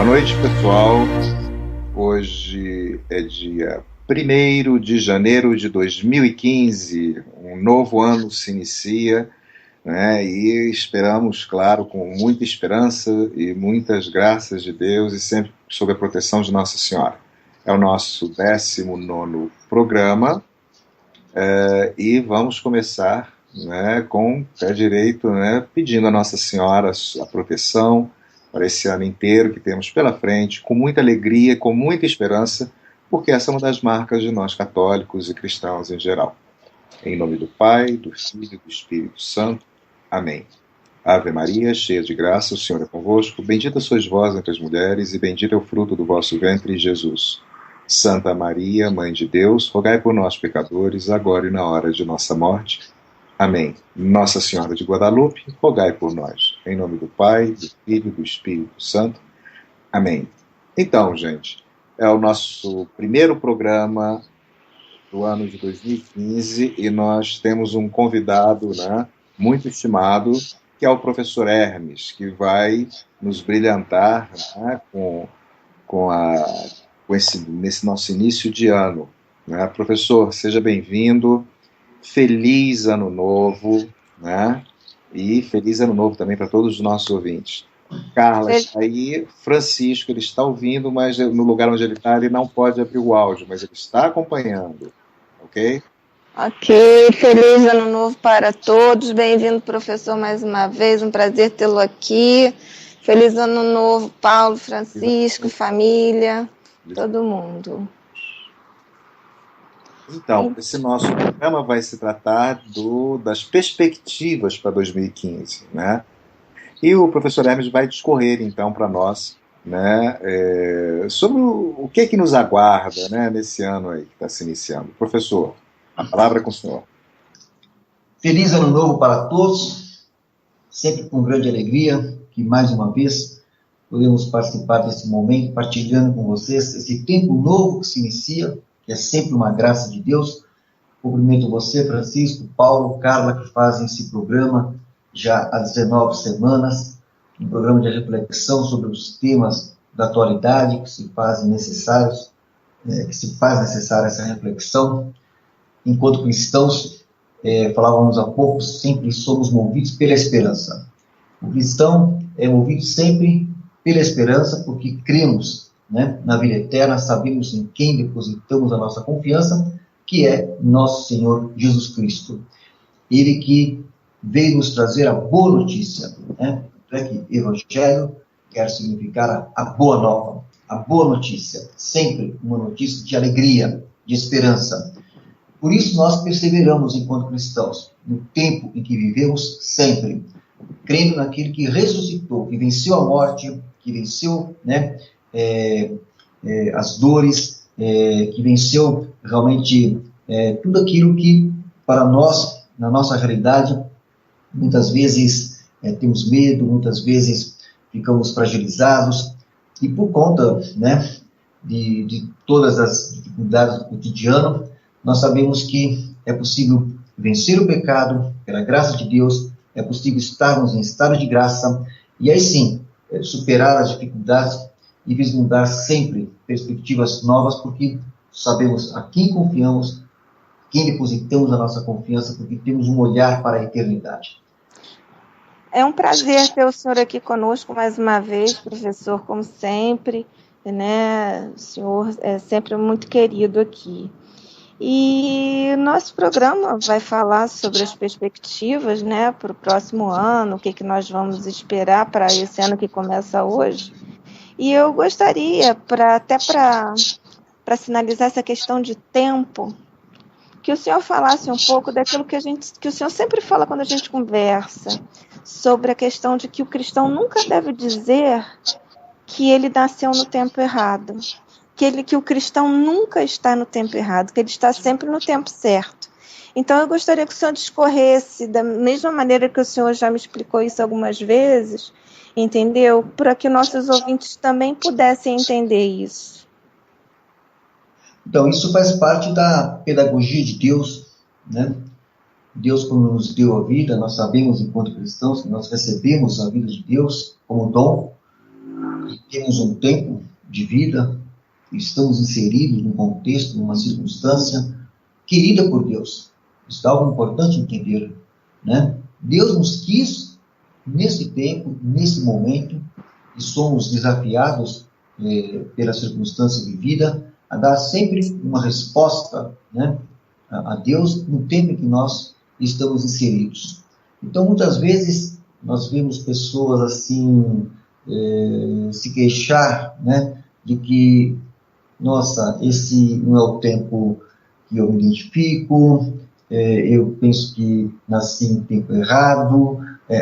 noite, pessoal. Hoje é dia 1º de janeiro de 2015. Um novo ano se inicia, né? E esperamos, claro, com muita esperança e muitas graças de Deus e sempre sob a proteção de Nossa Senhora. É o nosso 19º programa e vamos começar, né, com o pé direito, né, pedindo a Nossa Senhora a proteção para esse ano inteiro que temos pela frente, com muita alegria, com muita esperança, porque essa é uma das marcas de nós católicos e cristãos em geral. Em nome do Pai, do Filho e do Espírito Santo. Amém. Ave Maria, cheia de graça, o Senhor é convosco. Bendita sois vós entre as mulheres, e bendito é o fruto do vosso ventre, Jesus. Santa Maria, Mãe de Deus, rogai por nós, pecadores, agora e na hora de nossa morte. Amém. Nossa Senhora de Guadalupe, rogai por nós. Em nome do Pai, do Filho e do Espírito Santo. Amém. Então, gente, é o nosso primeiro programa do ano de 2015 e nós temos um convidado, né, muito estimado, que é o professor Hermes, que vai nos brilhantar, né, nesse nosso início de ano. Né? Professor, seja bem-vindo, feliz ano novo, né? E feliz ano novo também para todos os nossos ouvintes. Carla está aí, Francisco, ele está ouvindo, mas no lugar onde ele está, ele não pode abrir o áudio, mas ele está acompanhando, ok? Ok, feliz ano novo para todos, bem-vindo professor mais uma vez, um prazer tê-lo aqui, feliz ano novo Paulo, Francisco, família, todo mundo. Então, esse nosso programa vai se tratar das perspectivas para 2015, né? E o professor Hermes vai discorrer, então, para nós, né, sobre o que nos aguarda, né, nesse ano aí que está se iniciando. Professor, a palavra é com o senhor. Feliz ano novo para todos, sempre com grande alegria, que mais uma vez podemos participar desse momento, partilhando com vocês esse tempo novo que se inicia, que é sempre uma graça de Deus. Cumprimento você, Francisco, Paulo, Carla, que fazem esse programa já há 19 semanas, um programa de reflexão sobre os temas da atualidade que se fazem necessários, que se faz necessária essa reflexão. Enquanto cristãos, falávamos há pouco, sempre somos movidos pela esperança. O cristão é movido sempre pela esperança, porque cremos, né, na vida eterna, sabemos em quem depositamos a nossa confiança, que é nosso Senhor Jesus Cristo. Ele que veio nos trazer a boa notícia, né? É que Evangelho quer significar a boa nova, a boa notícia, sempre uma notícia de alegria, de esperança. Por isso nós perseveramos enquanto cristãos, no tempo em que vivemos sempre, crendo naquele que ressuscitou, que venceu a morte, que venceu, né, as dores, que venceu realmente tudo aquilo que para nós, na nossa realidade, muitas vezes temos medo, muitas vezes ficamos fragilizados, e por conta, né, de todas as dificuldades do cotidiano, nós sabemos que é possível vencer o pecado pela graça de Deus, é possível estarmos em estado de graça, e aí sim, superar as dificuldades e vislumbrar sempre perspectivas novas, porque sabemos a quem confiamos, quem depositamos a nossa confiança, porque temos um olhar para a eternidade. É um prazer ter o senhor aqui conosco mais uma vez, professor, como sempre, né? O senhor é sempre muito querido aqui. E nosso programa vai falar sobre as perspectivas, né, para o próximo ano, o que nós vamos esperar para esse ano que começa hoje. E eu gostaria, até para sinalizar essa questão de tempo, que o senhor falasse um pouco daquilo que o senhor sempre fala quando a gente conversa, sobre a questão de que o cristão nunca deve dizer que ele nasceu no tempo errado, que o cristão nunca está no tempo errado, que ele está sempre no tempo certo. Então, eu gostaria que o senhor discorresse, da mesma maneira que o senhor já me explicou isso algumas vezes, entendeu? Para que nossos ouvintes também pudessem entender isso. Então, isso faz parte da pedagogia de Deus, né? Deus, quando nos deu a vida, nós sabemos, enquanto cristãos, que nós recebemos a vida de Deus como dom, temos um tempo de vida, estamos inseridos num contexto, numa circunstância querida por Deus. Isso é algo importante entender, né? Deus nos quis nesse tempo, nesse momento, e somos desafiados pela circunstância de vida a dar sempre uma resposta, né, a Deus no tempo em que nós estamos inseridos. Então, muitas vezes, nós vemos pessoas assim se queixar, né, de que, nossa, esse não é o tempo que eu me identifico, eu penso que nasci em tempo errado,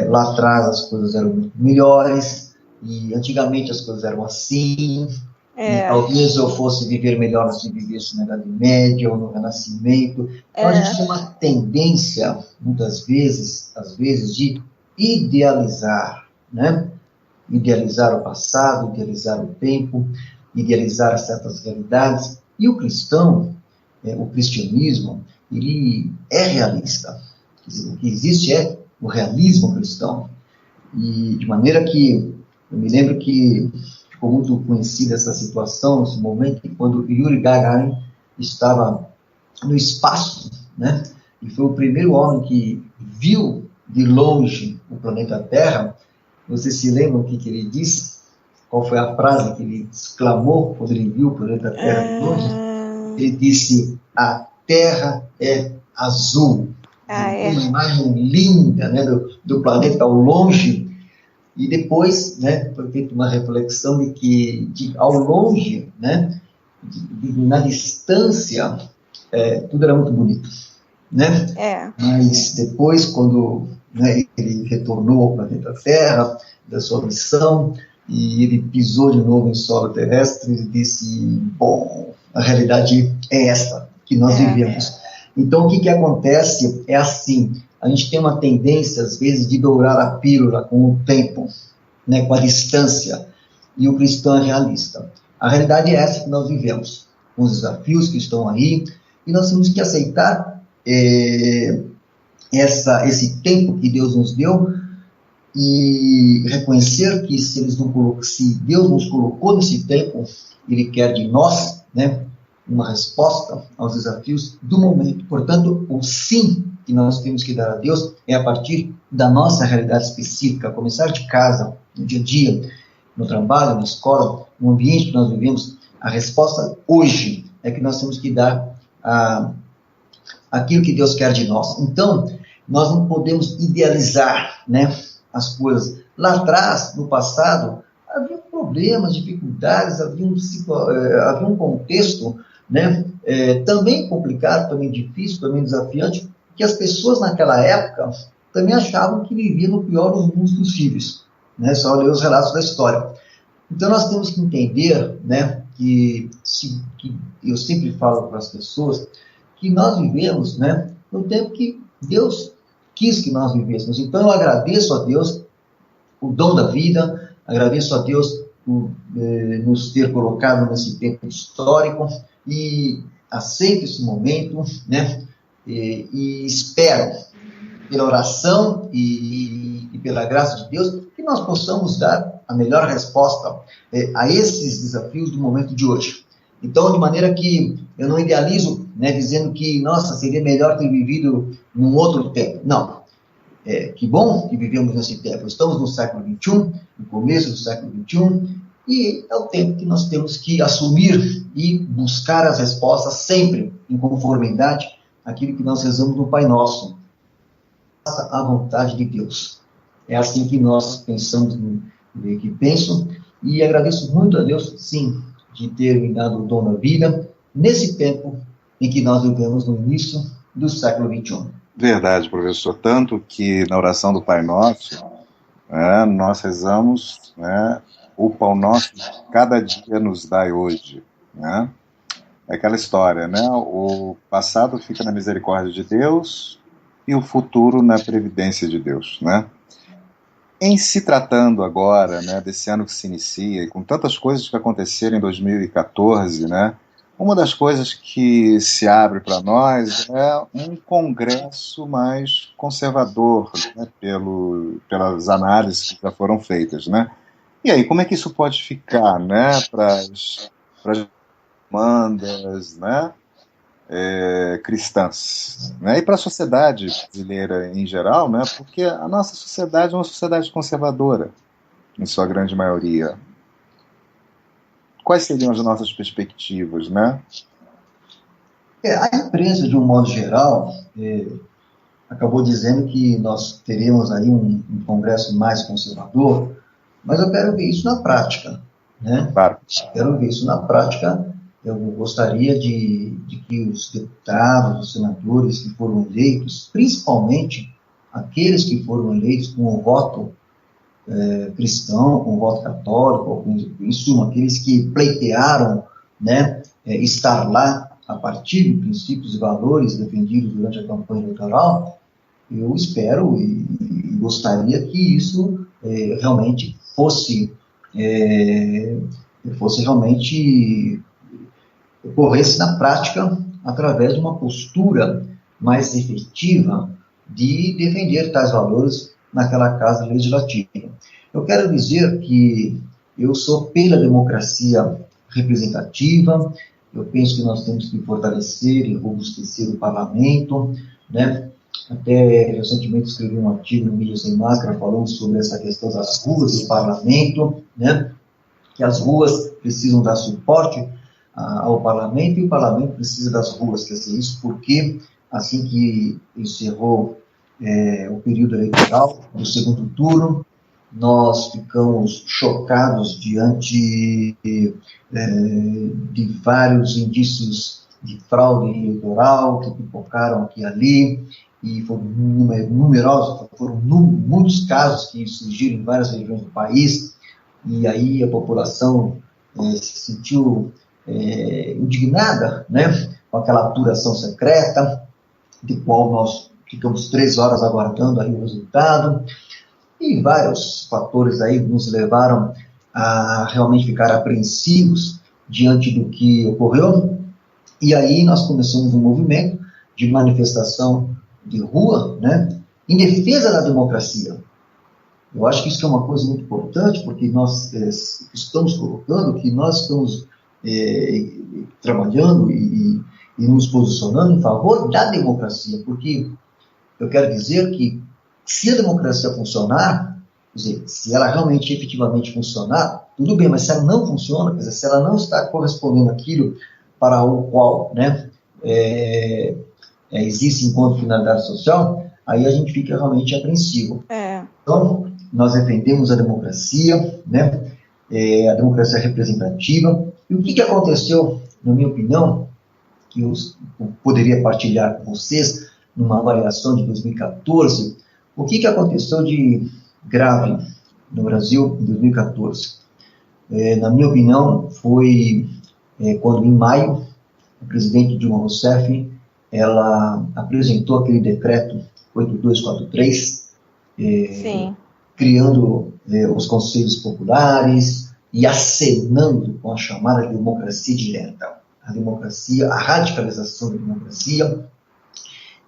lá atrás as coisas eram muito melhores, e antigamente as coisas eram assim, e talvez eu fosse viver melhor se vivesse na Idade Média ou no Renascimento. Então a gente tem uma tendência, muitas vezes, às vezes, de idealizar, né? Idealizar o passado, idealizar o tempo, idealizar certas realidades. E o cristão, o cristianismo, ele é realista. Quer dizer, o que existe é o realismo cristão. E de maneira que, eu me lembro que ficou muito conhecida essa situação, esse momento, quando Yuri Gagarin estava no espaço, né? E foi o primeiro homem que viu de longe o planeta Terra. Você se lembra o que ele disse? Qual foi a frase que ele exclamou quando ele viu o planeta Terra de longe? Ele disse: a Terra é azul. Uma imagem linda, né, do planeta ao longe. E depois, né, foi feita uma reflexão de que ao longe, né, na distância, tudo era muito bonito, né? Mas depois, quando, né, ele retornou ao planeta Terra, da sua missão, e ele pisou de novo em solo terrestre, ele disse: bom, a realidade é esta que nós vivemos. Então, o que acontece é assim: a gente tem uma tendência, às vezes, de dourar a pílula com o tempo, né, com a distância, e o cristão é realista. A realidade é essa que nós vivemos, com os desafios que estão aí, e nós temos que aceitar esse tempo que Deus nos deu e reconhecer que se Deus nos colocou nesse tempo, Ele quer de nós, né, uma resposta aos desafios do momento. Portanto, o sim que nós temos que dar a Deus é a partir da nossa realidade específica, começar de casa, no dia a dia, no trabalho, na escola, no ambiente que nós vivemos. A resposta hoje é que nós temos que dar aquilo que Deus quer de nós. Então, nós não podemos idealizar, né, as coisas. Lá atrás, no passado, havia problemas, dificuldades, havia um contexto, né, também complicado, também difícil, também desafiante, que as pessoas naquela época também achavam que viviam no pior dos mundos possíveis, né? Só ler os relatos da história. Então nós temos que entender, né, que eu sempre falo para as pessoas que nós vivemos, né, no tempo que Deus quis que nós vivêssemos. Então eu agradeço a Deus o dom da vida, agradeço a Deus por nos ter colocado nesse tempo histórico e aceito esse momento, né, e espero, pela oração e pela graça de Deus, que nós possamos dar a melhor resposta a esses desafios do momento de hoje. Então, de maneira que eu não idealizo, né, dizendo que, nossa, seria melhor ter vivido num outro tempo. Não. Que bom que vivemos nesse tempo. Estamos no século XXI, no começo do século XXI, e é o tempo que nós temos que assumir e buscar as respostas sempre em conformidade àquilo que nós rezamos no Pai Nosso. Faça a vontade de Deus. É assim que nós pensamos, que penso, e agradeço muito a Deus, sim, de ter me dado o dom da vida, nesse tempo em que nós vivemos no início do século XXI. Verdade, professor. Tanto que na oração do Pai Nosso, nós rezamos, né, o pão nosso cada dia nos dai hoje. Né? É aquela história, né? O passado fica na misericórdia de Deus e o futuro na previdência de Deus. Né? Em se tratando agora, né, desse ano que se inicia, e com tantas coisas que aconteceram em 2014, né, uma das coisas que se abre para nós é um congresso mais conservador, né, pelas análises que já foram feitas. Né? E aí, como é que isso pode ficar, né, para as demandas, né, cristãs, né, e para a sociedade brasileira em geral, né, porque a nossa sociedade é uma sociedade conservadora, em sua grande maioria. Quais seriam as nossas perspectivas, né? A imprensa, de um modo geral, acabou dizendo que nós teremos aí um Congresso mais conservador, mas eu quero ver isso na prática, né? Claro. Quero ver isso na prática. Eu gostaria de que os deputados, os senadores que foram eleitos, principalmente aqueles que foram eleitos com o voto cristão, com o voto católico, em suma, aqueles que pleitearam, né, estar lá a partir de princípios e valores defendidos durante a campanha eleitoral, eu espero e gostaria que isso realmente fosse realmente ocorresse na prática através de uma postura mais efetiva de defender tais valores naquela casa legislativa. Eu quero dizer que eu sou pela democracia representativa, eu penso que nós temos que fortalecer e robustecer o parlamento, né? Até recentemente escrevi um artigo no Mídia Sem Máscara falando sobre essa questão das ruas do parlamento, né? Que as ruas precisam dar suporte ao parlamento e o parlamento precisa das ruas. Quer dizer, isso porque assim que encerrou o período eleitoral do segundo turno, nós ficamos chocados diante de vários indícios de fraude eleitoral que pipocaram aqui e ali, e foram numerosos, foram muitos casos que surgiram em várias regiões do país, e aí a população se sentiu indignada, né, com aquela apuração secreta, de qual nós ficamos 3 horas aguardando aí o resultado, e vários fatores aí nos levaram a realmente ficar apreensivos diante do que ocorreu, e aí nós começamos um movimento de manifestação de rua, né, em defesa da democracia. Eu acho que isso é uma coisa muito importante, porque nós estamos colocando que nós estamos trabalhando e nos posicionando em favor da democracia, porque eu quero dizer que se a democracia funcionar, quer dizer, se ela realmente, efetivamente funcionar, tudo bem, mas se ela não funciona, quer dizer, se ela não está correspondendo àquilo para o qual, né, existe enquanto finalidade social, aí a gente fica realmente apreensivo. Então, nós defendemos a democracia, né, a democracia representativa. E o que aconteceu, na minha opinião, que eu poderia partilhar com vocês, numa avaliação de 2014, o que aconteceu de grave no Brasil em 2014? Na minha opinião, foi quando, em maio, a presidente Dilma Rousseff, ela apresentou aquele decreto 8243, criando os conselhos populares e acenando com a chamada democracia direta, a democracia, a radicalização da democracia.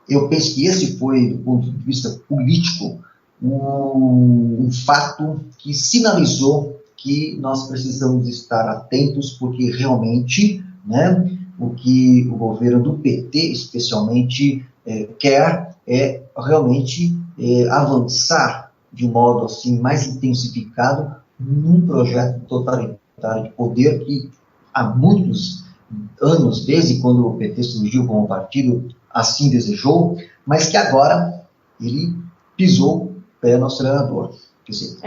Eu penso que esse foi, do ponto de vista político, um fato que sinalizou que nós precisamos estar atentos, porque realmente, né, o que o governo do PT, especialmente, quer é realmente avançar de um modo assim mais intensificado num projeto totalitário de poder que há muitos anos, desde quando o PT surgiu como partido, assim desejou, mas que agora ele pisou o pé no acelerador. Quer dizer,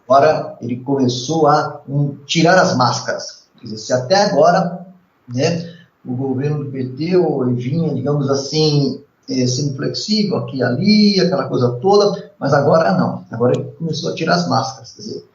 agora ele começou a tirar as máscaras. Quer dizer, se até agora, né, o governo do PT vinha, digamos assim, sendo flexível aqui e ali, aquela coisa toda, mas agora não. Agora ele começou a tirar as máscaras. Quer dizer,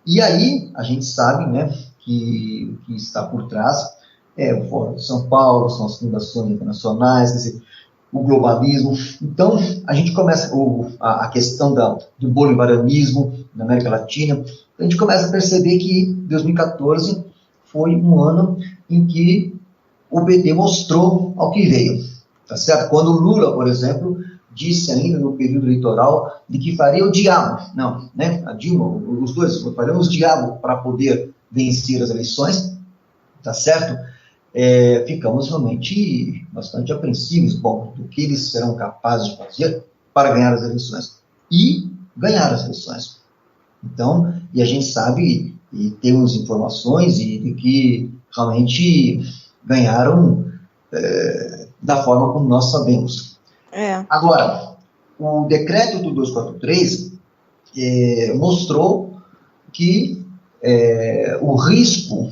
e aí a gente sabe, né, que o que está por trás é o Fórum de São Paulo, são as fundações internacionais, quer dizer, o globalismo. Então, a gente começa a questão do bolivarianismo na América Latina. A gente começa a perceber que 2014 foi um ano em que o PT mostrou ao que veio. Tá certo? Quando o Lula, por exemplo, disse ainda no período eleitoral de que faria o diabo, não, né? A Dilma, os dois, faremos o diabo para poder vencer as eleições, tá certo? Ficamos realmente bastante apreensivos, bom, do que eles serão capazes de fazer para ganhar as eleições. E ganhar as eleições. Então, e a gente sabe, e temos informações de que realmente ganharam da forma como nós sabemos. Agora, o decreto do 243 mostrou que o risco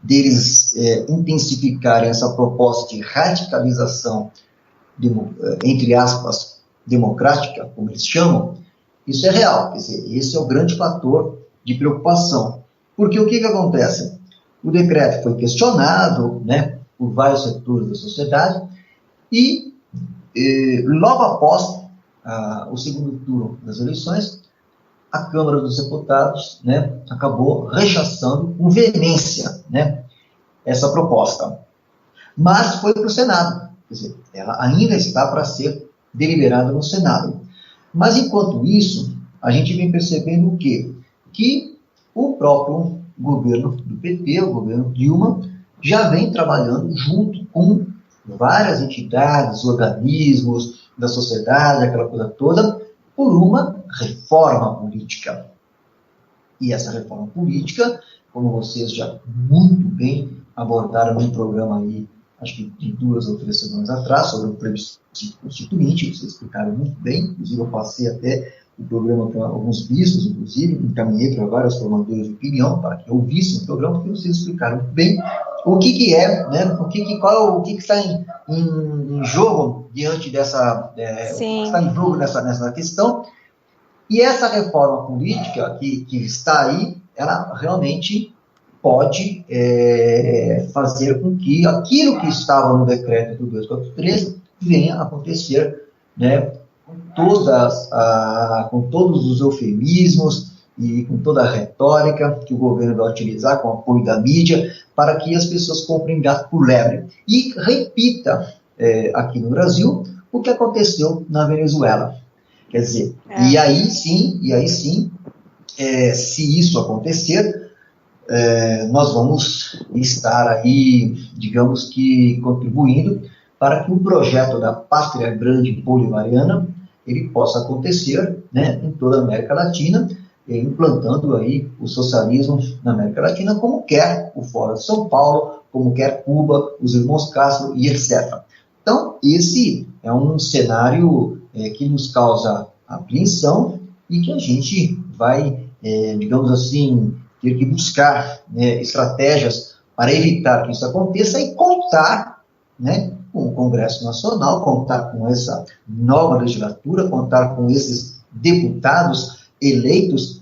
deles intensificarem essa proposta de radicalização, entre aspas, democrática, como eles chamam, isso é real. Quer dizer, esse é o grande fator de preocupação. Porque o que acontece? O decreto foi questionado, né, por vários setores da sociedade e logo após o segundo turno das eleições, a Câmara dos Deputados, né, acabou rechaçando com veemência, né, essa proposta. Mas foi para o Senado. Quer dizer, ela ainda está para ser deliberada no Senado. Mas, enquanto isso, a gente vem percebendo o quê? Que o próprio governo do PT, o governo Dilma, já vem trabalhando junto com várias entidades, organismos da sociedade, aquela coisa toda, por uma reforma política. E essa reforma política, como vocês já muito bem abordaram num programa aí, acho que de 2 ou 3 semanas atrás, sobre o plebiscito constituinte, vocês explicaram muito bem, inclusive eu passei até o programa para alguns bispos, inclusive, encaminhei para vários formadores de opinião, para que ouvissem o programa, porque vocês explicaram muito bem o que é, né, o que está em jogo diante dessa, o que está em jogo nessa questão. E essa reforma política que está aí, ela realmente pode fazer com que aquilo que estava no decreto do 243 venha a acontecer, né, com todos os eufemismos e com toda a retórica que o governo vai utilizar, com o apoio da mídia, para que as pessoas comprem gato por lebre. E repita aqui no Brasil o que aconteceu na Venezuela. Quer dizer, e aí sim, se isso acontecer, nós vamos estar aí, digamos que, contribuindo para que o projeto da Pátria Grande Bolivariana ele possa acontecer, né, em toda a América Latina, implantando aí o socialismo na América Latina, como quer o Fórum de São Paulo, como quer Cuba, os irmãos Castro e etc. Então, esse é um cenário que nos causa apreensão e que a gente vai, digamos assim, ter que buscar, né, estratégias para evitar que isso aconteça e contar, né, com o Congresso Nacional, contar com essa nova legislatura, contar com esses deputados eleitos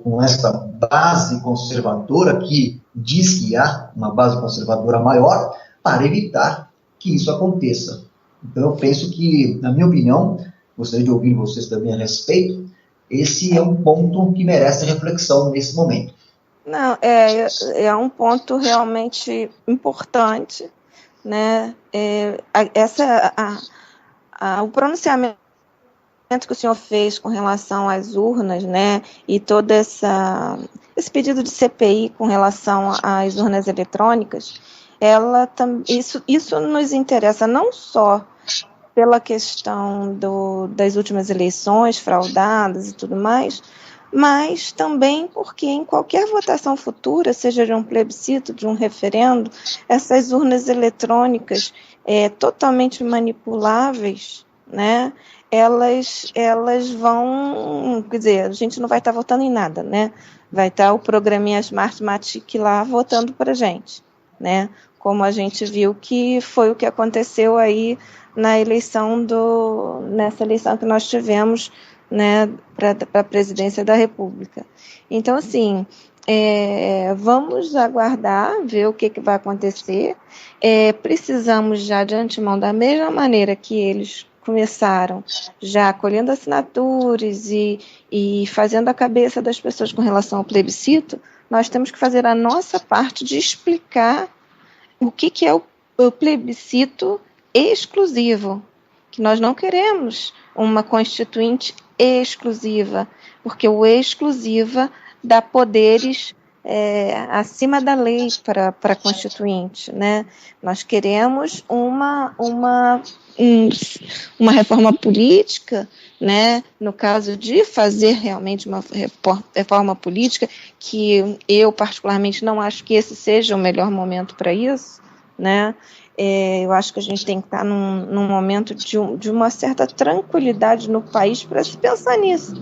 com essa base conservadora que diz que há uma base conservadora maior para evitar que isso aconteça. Então, eu penso que, na minha opinião, gostaria de ouvir vocês também a respeito, esse é um ponto que merece reflexão nesse momento. Não, é um ponto realmente importante, né? O pronunciamento que o senhor fez com relação às urnas, né? E todo esse pedido de CPI com relação às urnas eletrônicas, isso nos interessa não só pela questão das últimas eleições fraudadas e tudo mais, mas também porque em qualquer votação futura, seja de um plebiscito, de um referendo, essas urnas eletrônicas totalmente manipuláveis, né, elas vão, quer dizer, a gente não vai estar votando em nada, né, vai estar o programinha Smartmatic lá votando para a gente, né, como a gente viu que foi o que aconteceu aí nessa eleição que nós tivemos, né, para a presidência da República. Então, assim, vamos aguardar, ver o que vai acontecer. Precisamos já de antemão, da mesma maneira que eles começaram já colhendo assinaturas e fazendo a cabeça das pessoas com relação ao plebiscito, nós temos que fazer a nossa parte de explicar o que é o plebiscito exclusivo, que nós não queremos uma constituinte exclusiva, porque o exclusiva dá poderes acima da lei para a constituinte, né? Nós queremos uma reforma política, né? No caso de fazer realmente uma reforma política, que eu particularmente não acho que esse seja o melhor momento para isso, né? Eu acho que a gente tem que estar num momento de uma certa tranquilidade no país para se pensar nisso.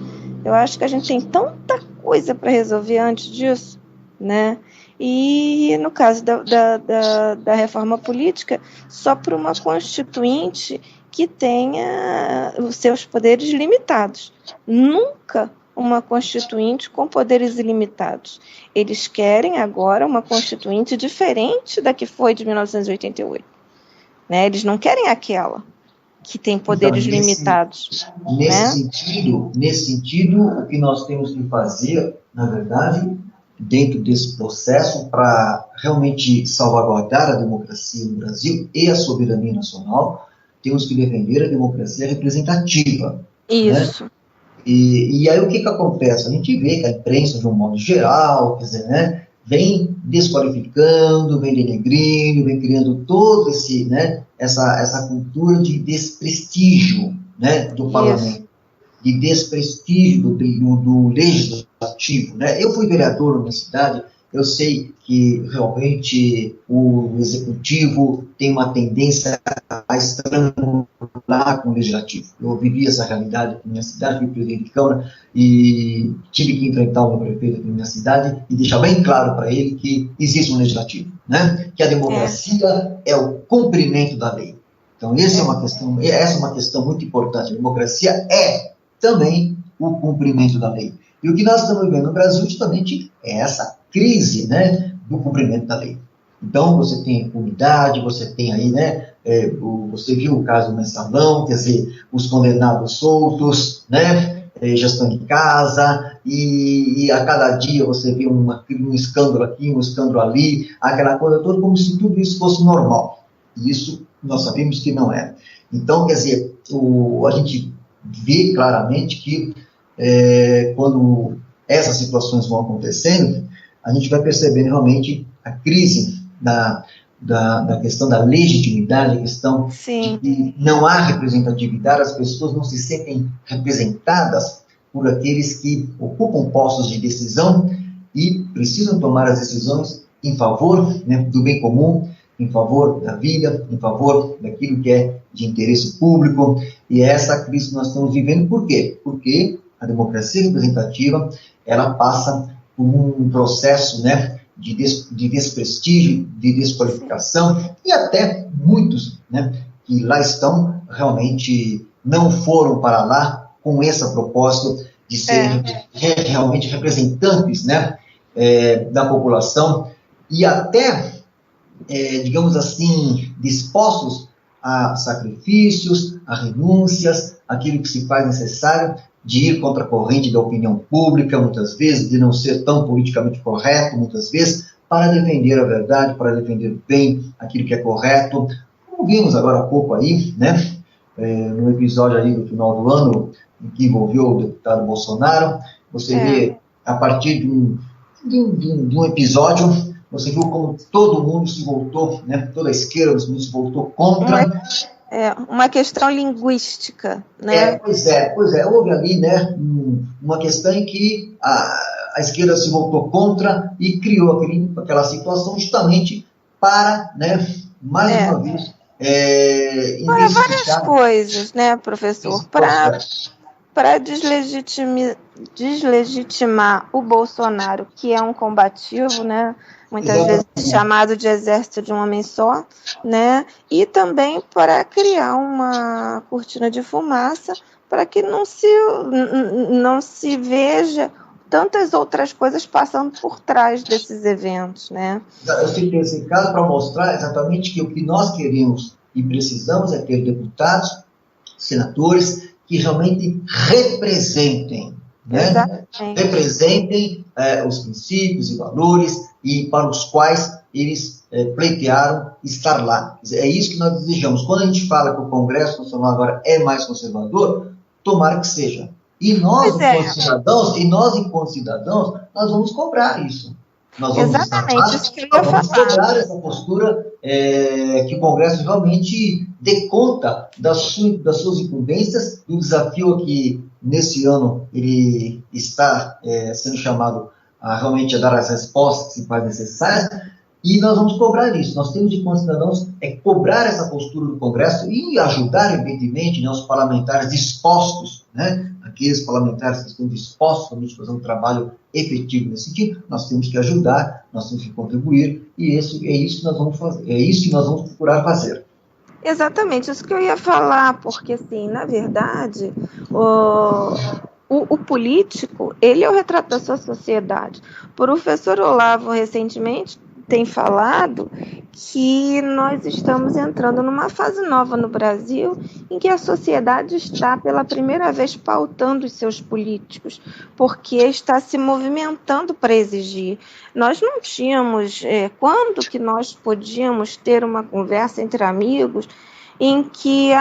Eu acho que a gente tem tanta coisa para resolver antes disso, né? E no caso da reforma política, só por uma constituinte que tenha os seus poderes limitados. Nunca uma constituinte com poderes ilimitados. Eles querem agora uma constituinte diferente da que foi de 1988. Né? Eles não querem aquela que tem poderes limitados. Nesse sentido, o que nós temos que fazer, na verdade, dentro desse processo, para realmente salvaguardar a democracia no Brasil e a soberania nacional, temos que defender a democracia representativa. Isso. Né? E aí o que acontece? A gente vê que a imprensa, de um modo geral, quer dizer, né, vem desqualificando, vem denegrindo, vem criando todo esse, né, essa cultura de desprestígio, né, do parlamento, de desprestígio do legislativo. Né? Eu fui vereador na minha cidade, eu sei que realmente o executivo tem uma tendência a estrangular com o legislativo. Eu vivi essa realidade na minha cidade, fui presidente de Câmara e tive que enfrentar o meu prefeito da minha cidade e deixar bem claro para ele que existe um legislativo, né? Que a democracia é o cumprimento da lei. Então, essa é uma questão muito importante. A democracia é também o cumprimento da lei. E o que nós estamos vivendo no Brasil justamente é essa crise, né, do cumprimento da lei. Então, você tem impunidade, você tem aí, né, você viu o caso do Mensalão, quer dizer, os condenados soltos, né, já estão em casa, e a cada dia você vê um escândalo aqui, um escândalo ali, aquela coisa toda, como se tudo isso fosse normal. E isso nós sabemos que não é. Então, quer dizer, a gente vê claramente que quando essas situações vão acontecendo, a gente vai percebendo realmente a crise da questão da legitimidade, a questão de que não há representatividade, as pessoas não se sentem representadas por aqueles que ocupam postos de decisão e precisam tomar as decisões em favor, né, do bem comum, em favor da vida, em favor daquilo que é de interesse público. E é essa crise que nós estamos vivendo. Por quê? Porque a democracia representativa, ela passa por um processo, né, de desprestígio, de desqualificação, e até muitos, né, que lá estão realmente não foram para lá com esse propósito de serem realmente representantes, né, da população, e até, digamos assim, dispostos a sacrifícios, a renúncias, aquilo que se faz necessário, de ir contra a corrente da opinião pública, muitas vezes, de não ser tão politicamente correto, muitas vezes, para defender a verdade, para defender bem aquilo que é correto. Como vimos agora há pouco aí, né, no episódio ali do final do ano, que envolveu o deputado Bolsonaro, você vê, a partir de um episódio, você viu como todo mundo se voltou, né, toda a esquerda se voltou contra... uma questão linguística, né? Pois é, houve ali, né, uma questão em que a esquerda se voltou contra e criou aquela situação justamente para, né, mais uma vez, para várias coisas, né, professor? Para deslegitimar o Bolsonaro, que é um combativo, né? Muitas vezes chamado de exército de um homem só, né? E também para criar uma cortina de fumaça para que não se veja tantas outras coisas passando por trás desses eventos, né? Eu citei esse caso para mostrar exatamente que o que nós queremos e precisamos é ter deputados, senadores que realmente representem, né? Representem os princípios e valores e para os quais eles pleitearam estar lá. É isso que nós desejamos. Quando a gente fala que o Congresso Nacional agora é mais conservador, tomara que seja. E nós, enquanto cidadãos, nós vamos cobrar isso. Nós vamos estar lá, Exatamente, isso que eu ia nós vamos falar. cobrar essa postura que o Congresso realmente dê conta das suas incumbências, do desafio que, nesse ano, ele está sendo chamado realmente a dar as respostas que se faz necessárias, e nós vamos cobrar isso. Nós temos, enquanto cidadãos, cobrar essa postura do Congresso e ajudar, evidentemente, né, os parlamentares dispostos, né, aqueles parlamentares que estão dispostos realmente a fazer um trabalho efetivo nesse sentido. Nós temos que ajudar, nós temos que contribuir, e é isso que nós vamos fazer, é isso que nós vamos procurar fazer. Exatamente, isso que eu ia falar, porque, assim, na verdade, o político, ele é o retrato da sua sociedade. O professor Olavo, recentemente, tem falado que nós estamos entrando numa fase nova no Brasil, em que a sociedade está, pela primeira vez, pautando os seus políticos, porque está se movimentando para exigir. Nós não tínhamos, quando que nós podíamos ter uma conversa entre amigos em que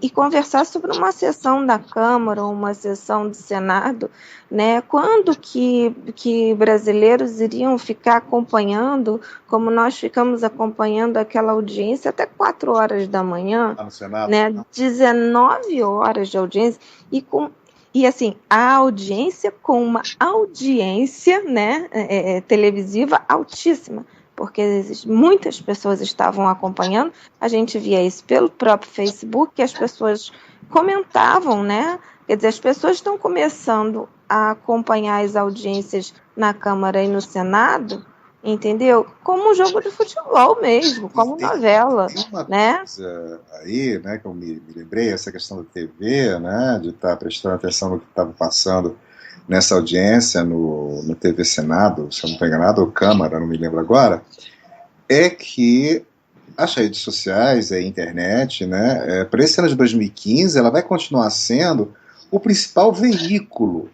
e conversar sobre uma sessão da Câmara ou uma sessão do Senado, né? Quando que brasileiros iriam ficar acompanhando, como nós ficamos acompanhando aquela audiência até 4 horas da manhã, no Senado, né? 19 horas de audiência, e assim, a audiência com uma audiência, né, televisiva altíssima, porque muitas pessoas estavam acompanhando, a gente via isso pelo próprio Facebook, que as pessoas comentavam, né? Quer dizer, as pessoas estão começando a acompanhar as audiências na Câmara e no Senado, entendeu? Como um jogo de futebol mesmo, como novela, tem uma né? coisa aí, né, que eu me lembrei, essa questão da TV, né, de estar prestando atenção no que estava passando nessa audiência no TV Senado, se eu não estou enganado, ou Câmara, não me lembro agora, é que as redes sociais, a internet, né, para esse ano de 2015, ela vai continuar sendo o principal veículo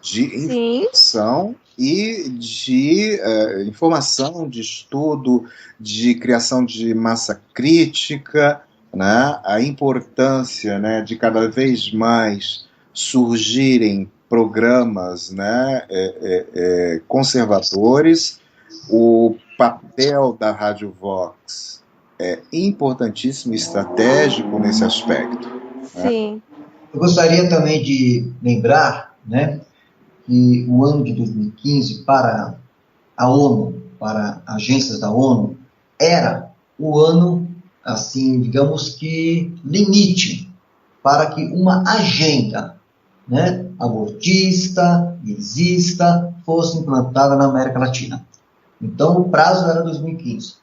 de informação e de informação, de estudo, de criação de massa crítica, né, a importância, né, de cada vez mais surgirem programas, né, conservadores. O papel da Rádio Vox é importantíssimo e estratégico nesse aspecto. Sim. Né? Eu gostaria também de lembrar, né, que o ano de 2015 para a ONU, para agências da ONU, era o ano, assim, digamos que limite para que uma agenda, né, abortista, gaysista, fosse implantada na América Latina. Então, o prazo era 2015.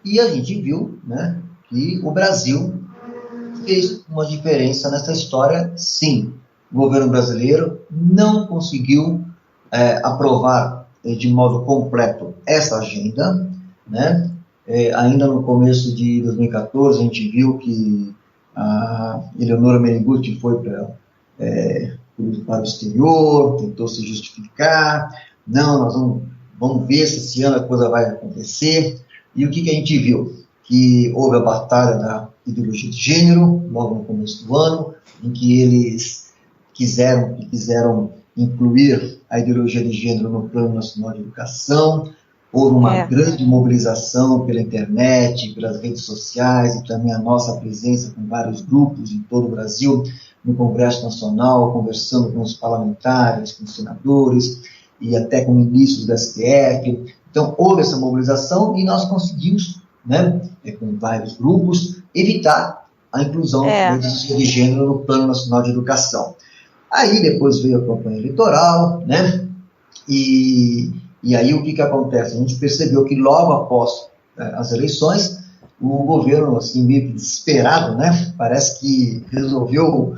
E a gente viu, né, que o Brasil fez uma diferença nessa história, sim. O governo brasileiro não conseguiu aprovar de modo completo essa agenda, né? Ainda no começo de 2014, a gente viu que a Eleonora Meneguzzi foi para o exterior, tentou se justificar, não, nós vamos ver se esse ano a coisa vai acontecer. E o que a gente viu? Que houve a batalha da ideologia de gênero, logo no começo do ano, em que eles quiseram incluir a ideologia de gênero no Plano Nacional de Educação. Houve uma grande mobilização pela internet, pelas redes sociais, e também a nossa presença com vários grupos em todo o Brasil, no Congresso Nacional, conversando com os parlamentares, com os senadores, e até com ministros do STF. Então, houve essa mobilização e nós conseguimos, né, com vários grupos, evitar a inclusão da ideologia de gênero no Plano Nacional de Educação. Aí depois veio a campanha eleitoral, né, e aí o que acontece? A gente percebeu que logo após as eleições, o governo, assim, meio que desesperado, né, parece que resolveu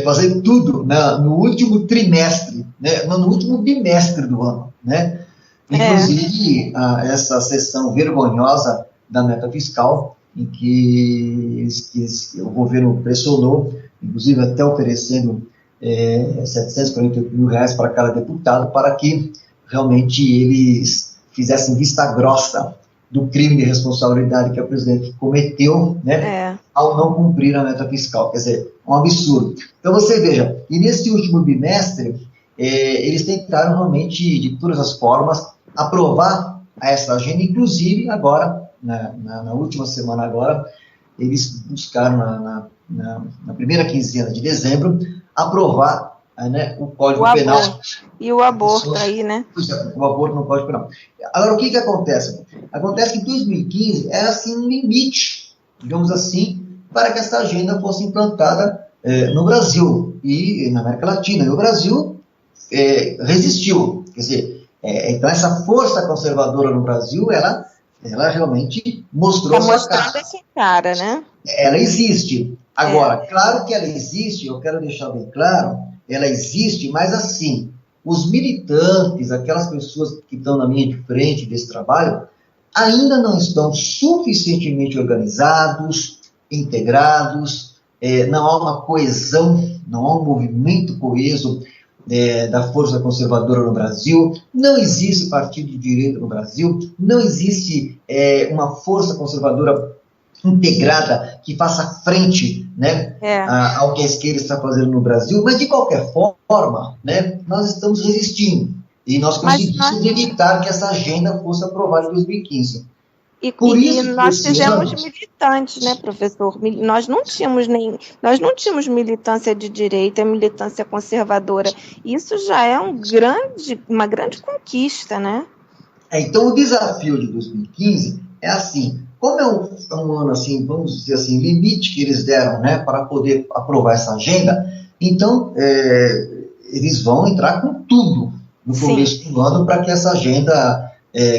fazer tudo no último trimestre, né, no último bimestre do ano, né, inclusive essa sessão vergonhosa da meta fiscal, em que o governo pressionou, inclusive até oferecendo R$748 mil para cada deputado, para que realmente eles fizessem vista grossa do crime de responsabilidade que a presidente cometeu, né, ao não cumprir a meta fiscal. Quer dizer, um absurdo. Então você veja, e nesse último bimestre, eles tentaram realmente, de todas as formas, aprovar essa agenda, inclusive agora, na última semana agora, eles buscaram na primeira quinzena de dezembro, aprovar, né, o Código Penal. E o aborto aí, né? O aborto no Código Penal. Agora, o que acontece? Acontece que em 2015 era assim um limite, digamos assim, para que essa agenda fosse implantada no Brasil e na América Latina. E o Brasil resistiu. Quer dizer, então essa força conservadora no Brasil, ela realmente mostrou sua cara. Mostrando esse cara, né? Ela existe. Agora, claro que ela existe, eu quero deixar bem claro, ela existe, mas assim, os militantes, aquelas pessoas que estão na linha de frente desse trabalho, ainda não estão suficientemente organizados, integrados, não há uma coesão, não há um movimento coeso da força conservadora no Brasil, não existe partido de direita no Brasil, não existe uma força conservadora integrada que faça frente, né, ao que a esquerda está fazendo no Brasil, mas de qualquer forma, né, nós estamos resistindo e nós conseguimos evitar que essa agenda fosse aprovada em 2015. Por isso, nós fizemos militantes, né, professor? Nós não tínhamos militância de direita, militância conservadora. Isso já é uma grande conquista, né? Então, o desafio de 2015 é assim, como é um ano assim, vamos dizer assim, limite que eles deram, né, para poder aprovar essa agenda, então eles vão entrar com tudo no começo do ano para que essa agenda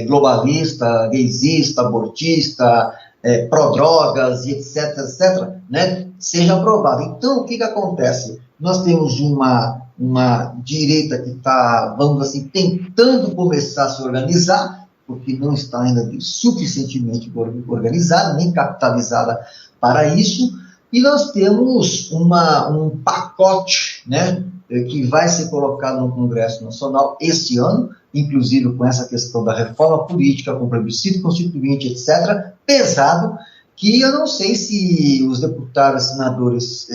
globalista, gaysista, abortista, pró-drogas, etc., né, seja aprovada. Então, o que acontece? Nós temos uma direita que está, vamos assim, tentando começar a se organizar, porque não está ainda suficientemente organizada, nem capitalizada para isso, e nós temos um pacote, né, que vai ser colocado no Congresso Nacional esse ano, inclusive com essa questão da reforma política, com plebiscito constituinte, etc., pesado, que eu não sei se os deputados senadores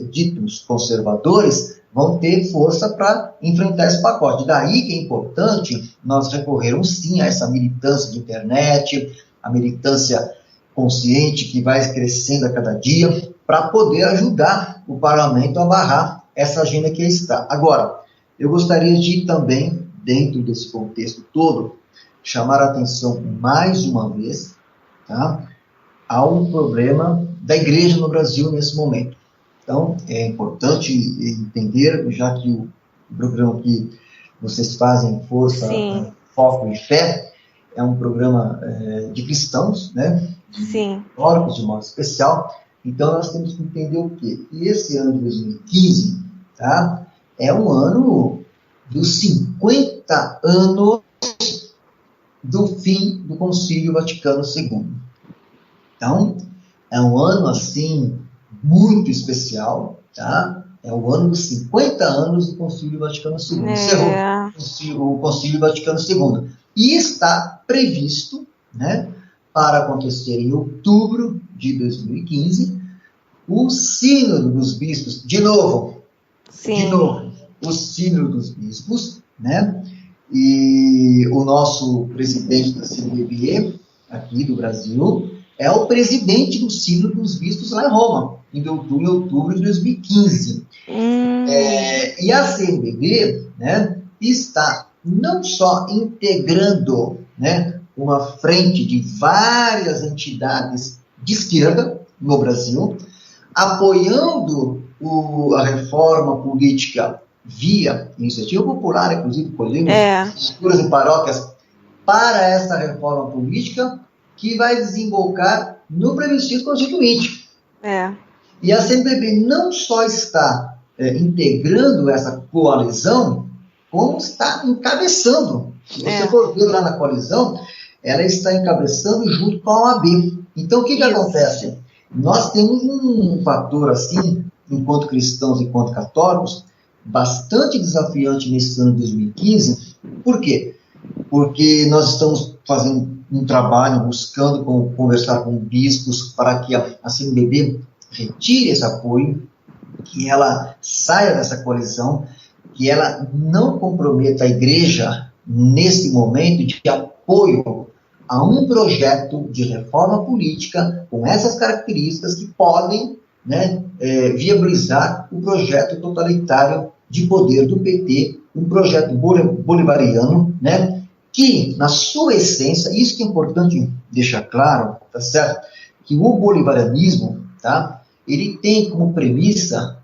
ditos conservadores vão ter força para enfrentar esse pacote. Daí que é importante nós recorrermos sim a essa militância de internet, a militância consciente que vai crescendo a cada dia, para poder ajudar o parlamento a barrar essa agenda que está. Agora, eu gostaria de também, dentro desse contexto todo, chamar a atenção mais uma vez, tá, ao problema da igreja no Brasil nesse momento. Então, é importante entender, já que o programa que vocês fazem, Força, Foco e Fé, é um programa de cristãos, né? Sim. Católicos, de modo especial. Então, nós temos que entender o quê? E esse ano de 2015, tá, é um ano dos 50 anos do fim do Concílio Vaticano II. Então, é um ano, assim, muito especial, tá? É o ano dos 50 anos do Concílio Vaticano II. Encerrou o Concílio Vaticano II. E está previsto, né, para acontecer em outubro de 2015, o Sínodo dos Bispos, de novo, o Sínodo dos Bispos, né? E o nosso presidente da CNBB, aqui do Brasil, é o presidente do Sínodo dos Bispos lá em Roma, em outubro de 2015. E a CNBB, né, está não só integrando, né, uma frente de várias entidades de esquerda no Brasil, apoiando a reforma política via iniciativa popular, inclusive colhendo escuras e paróquias para essa reforma política que vai desembocar no plebiscito constituinte. E a CNBB não só está integrando essa coalizão, como está encabeçando. Se você for ver lá na coalizão, ela está encabeçando junto com a OAB. Então, o que acontece? Nós temos um fator assim, enquanto cristãos, enquanto católicos, bastante desafiante nesse ano de 2015. Por quê? Porque nós estamos fazendo um trabalho buscando conversar com bispos para que a CNBB retire esse apoio, que ela saia dessa coalizão, que ela não comprometa a igreja nesse momento de apoio a um projeto de reforma política com essas características que podem, né, viabilizar o projeto totalitário de poder do PT, um projeto bolivariano, né, que, na sua essência, isso que é importante deixar claro, tá certo? Que o bolivarianismo, tá, ele tem como premissa,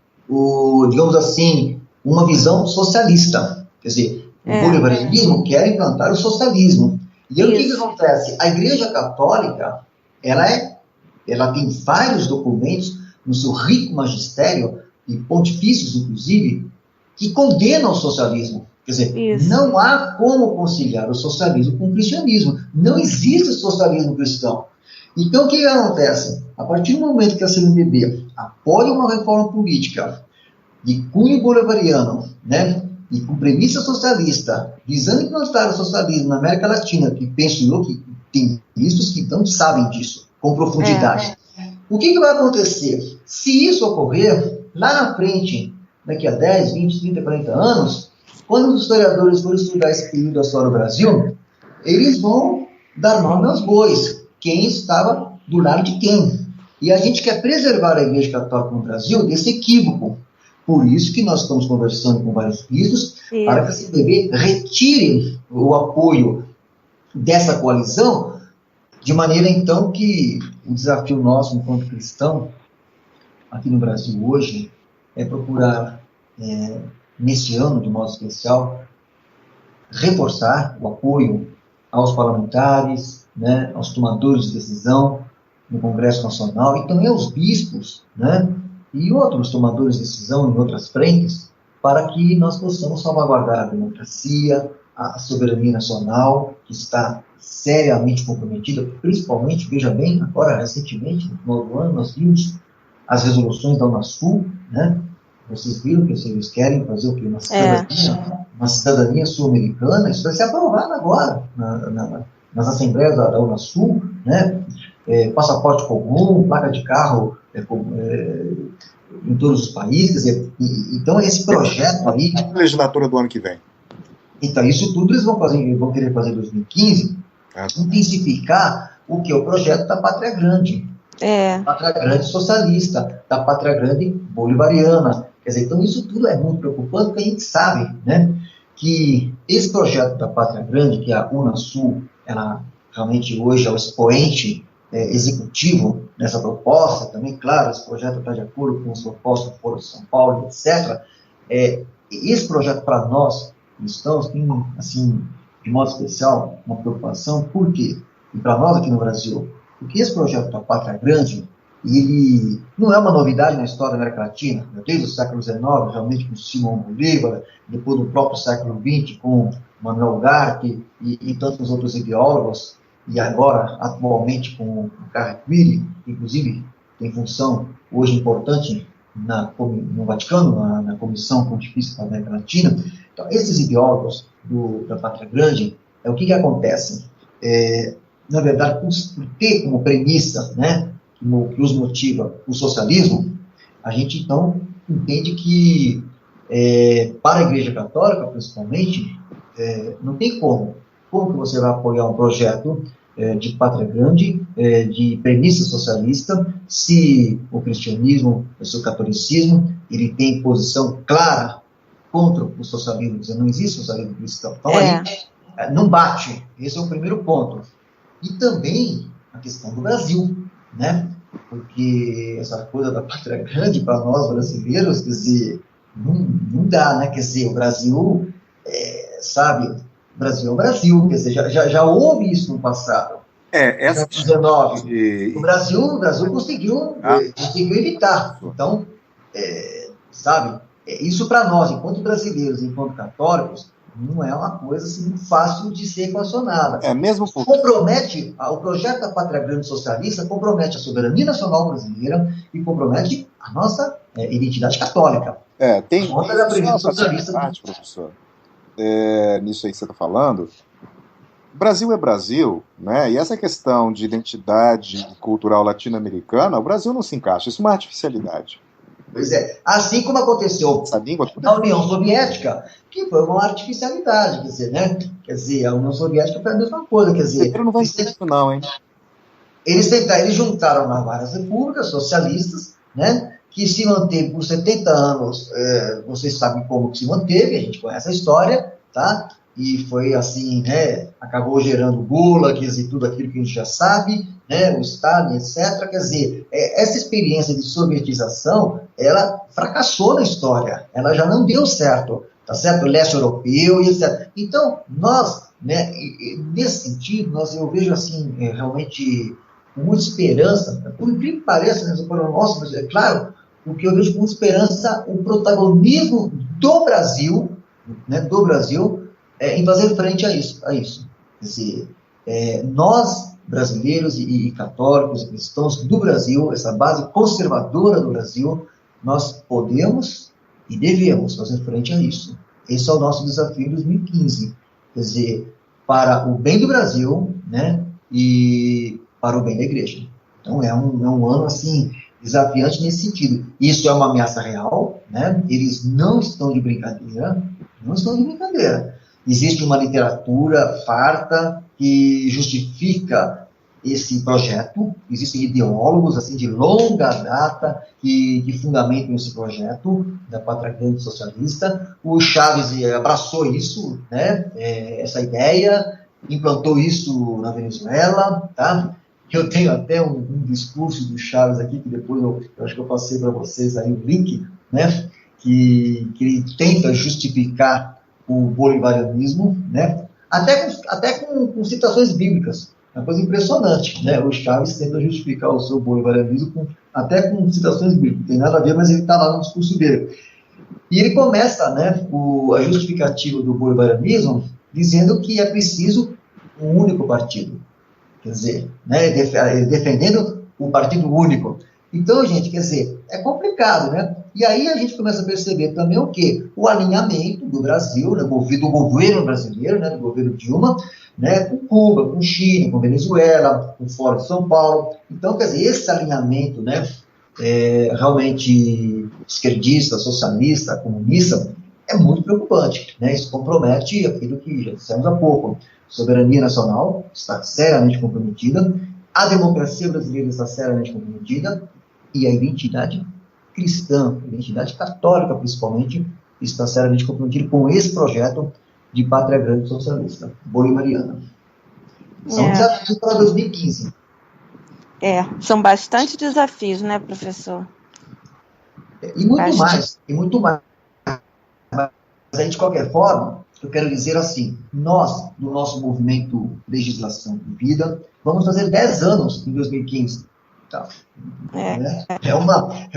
digamos assim, uma visão socialista. Quer dizer, o bolivarianismo quer implantar o socialismo. E aí, o que acontece? A Igreja Católica, ela tem vários documentos no seu rico magistério, e pontifícios, inclusive, que condenam o socialismo. Quer dizer, não há como conciliar o socialismo com o cristianismo. Não existe socialismo cristão. Então, o que acontece? A partir do momento que a CNBB apoia uma reforma política de cunho bolivariano, né, e com premissa socialista, visando implantar o socialismo na América Latina, que penso eu que tem ministros que não sabem disso com profundidade. O que vai acontecer? Se isso ocorrer, lá na frente, daqui a 10, 20, 30, 40 anos, quando os historiadores forem estudar esse período da história do Brasil, eles vão dar nome aos bois, quem estava do lado de quem. E a gente quer preservar a Igreja Católica no Brasil desse equívoco. Por isso que nós estamos conversando com vários bispos para que a CNBB retire o apoio dessa coalizão, de maneira, então, que o desafio nosso, enquanto cristão, aqui no Brasil hoje, é procurar, nesse ano, de modo especial, reforçar o apoio aos parlamentares, né, aos tomadores de decisão no Congresso Nacional e também aos bispos, né, e outros tomadores de decisão em outras frentes, para que nós possamos salvaguardar a democracia, a soberania nacional, que está seriamente comprometida, principalmente, veja bem, agora recentemente, no final do ano, nós vimos as resoluções da Unasul, né? Vocês viram que eles querem fazer o quê? Uma cidadania sul-americana, isso vai ser aprovado agora nas assembleias da Unasul, né? Passaporte comum, placa de carro em todos os países, então esse projeto aí... A legislatura do ano que vem. Então, isso tudo eles vão querer fazer em 2015, intensificar o que é o projeto da Pátria Grande. Pátria Grande socialista, da Pátria Grande bolivariana. Quer dizer, então isso tudo é muito preocupante, porque a gente sabe, né, que esse projeto da Pátria Grande, que é a Unasul, ela realmente hoje é o expoente executivo dessa proposta, também, claro, esse projeto está de acordo com os propostas do Foro de São Paulo, etc. Esse projeto, para nós, cristãos, tem, assim, de modo especial, uma preocupação. Por quê? E para nós aqui no Brasil, porque esse projeto da Pátria Grande, ele não é uma novidade na história da América Latina, desde o século XIX, realmente com Simão Bolívar, depois do próprio século XX, com Manuel Ugarte e tantos outros ideólogos, e agora, atualmente, com o Carrequiri, que inclusive tem função hoje importante no Vaticano, na Comissão Pontifícia da América Latina. Então, esses ideólogos da Pátria Grande, o que acontece? Na verdade, por ter como premissa, né, que os motiva o socialismo, a gente, então, entende que, para a Igreja Católica, principalmente, não tem como. Como que você vai apoiar um projeto de Pátria Grande, de premissa socialista, se o cristianismo, o catolicismo, ele tem posição clara contra o socialismo, quer dizer, não existe socialismo cristão. Então, aí, não bate. Esse é o primeiro ponto. E também a questão do Brasil, né? Porque essa coisa da Pátria Grande, para nós brasileiros, quer dizer, não dá, né? Quer dizer, o Brasil, sabe, o Brasil é o Brasil, quer dizer, já houve isso no passado. Essa 19. O Brasil conseguiu evitar. Então, sabe, isso para nós, enquanto brasileiros, enquanto católicos, não é uma coisa assim fácil de ser equacionada. Mesmo porque... Compromete, o projeto da Pátria Grande Socialista compromete a soberania nacional brasileira e compromete a nossa identidade católica. Tem conta da premissa socialista. Parte, professor, nisso aí que você está falando, Brasil é Brasil, né? E essa questão de identidade cultural latino-americana, o Brasil não se encaixa, isso é uma artificialidade. Pois é. Assim como aconteceu Essa língua toda na União Soviética, que foi uma artificialidade, quer dizer, né? Quer dizer, a União Soviética foi a mesma coisa, quer dizer, não vai ser isso não, hein? eles juntaram nas várias repúblicas socialistas, né? Que se manteve por 70 anos, vocês sabem como que se manteve, a gente conhece a história, tá? E foi assim, né? Acabou gerando gulags e tudo aquilo que a gente já sabe, né? O Stalin, etc. Quer dizer, essa experiência de sovietização, ela fracassou na história, ela já não deu certo, tá certo? O leste europeu e etc. Então, nós, né? Nesse sentido, eu vejo assim, realmente com muita esperança, por incrível que pareça, né, nossa, mas é claro, o que eu vejo com esperança, o protagonismo do Brasil, né, em fazer frente a isso. Quer dizer, nós, brasileiros e católicos e cristãos do Brasil, essa base conservadora do Brasil, nós podemos e devemos fazer frente a isso. Esse é o nosso desafio em 2015. Quer dizer, para o bem do Brasil, né, e para o bem da igreja. Então, é um ano, assim, desafiante nesse sentido. Isso é uma ameaça real, né? Eles não estão de brincadeira, Existe uma literatura farta que justifica esse projeto, existem ideólogos, assim, de longa data que fundamentam esse projeto da Pátria Grande Socialista. O Chaves abraçou isso, né? Essa ideia, implantou isso na Venezuela, tá? Eu tenho até um discurso do Chaves aqui, que depois eu acho que eu passei para vocês aí o link, né? Que ele tenta justificar o bolivarianismo, né? Até com citações bíblicas. É uma coisa impressionante, né? O Chaves tenta justificar o seu bolivarianismo até com citações bíblicas. Não tem nada a ver, mas ele está lá no discurso dele. E ele começa, né, a justificativa do bolivarianismo dizendo que é preciso um único partido. Quer dizer, né, defendendo o partido único. Então, gente, quer dizer, é complicado, né? E aí a gente começa a perceber também o quê? O alinhamento do Brasil, né, do governo brasileiro, né, do governo Dilma, né, com Cuba, com Chile, com Venezuela, com Fora de São Paulo. Então, quer dizer, esse alinhamento, né, realmente esquerdista, socialista, comunista, é muito preocupante, né? Isso compromete aquilo que já dissemos há pouco. Soberania nacional está seriamente comprometida, a democracia brasileira está seriamente comprometida e a identidade cristã, a identidade católica principalmente, está seriamente comprometida com esse projeto de Pátria Grande Socialista, bolivariana. São desafios para 2015. São bastante desafios, né, professor? E muito mais. Mas aí, de qualquer forma, eu quero dizer assim, nós, do nosso movimento Legislação de Vida, vamos fazer 10 anos em 2015. Tá? É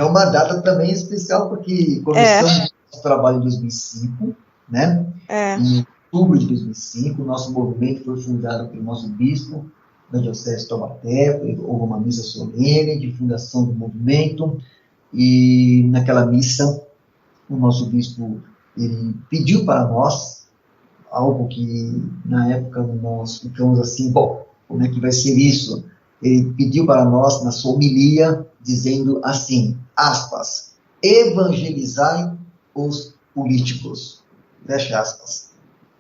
uma data também especial, porque começamos o trabalho em 2005, né? Em outubro de 2005, o nosso movimento foi fundado pelo nosso bispo da Diocese de Taubaté, houve uma missa solene de fundação do movimento, e naquela missa, o nosso bispo ele pediu para nós algo que, na época, nós ficamos assim, bom, como é que vai ser isso? Ele pediu para nós, na sua homilia, dizendo assim, aspas, evangelizai os políticos, fecha aspas.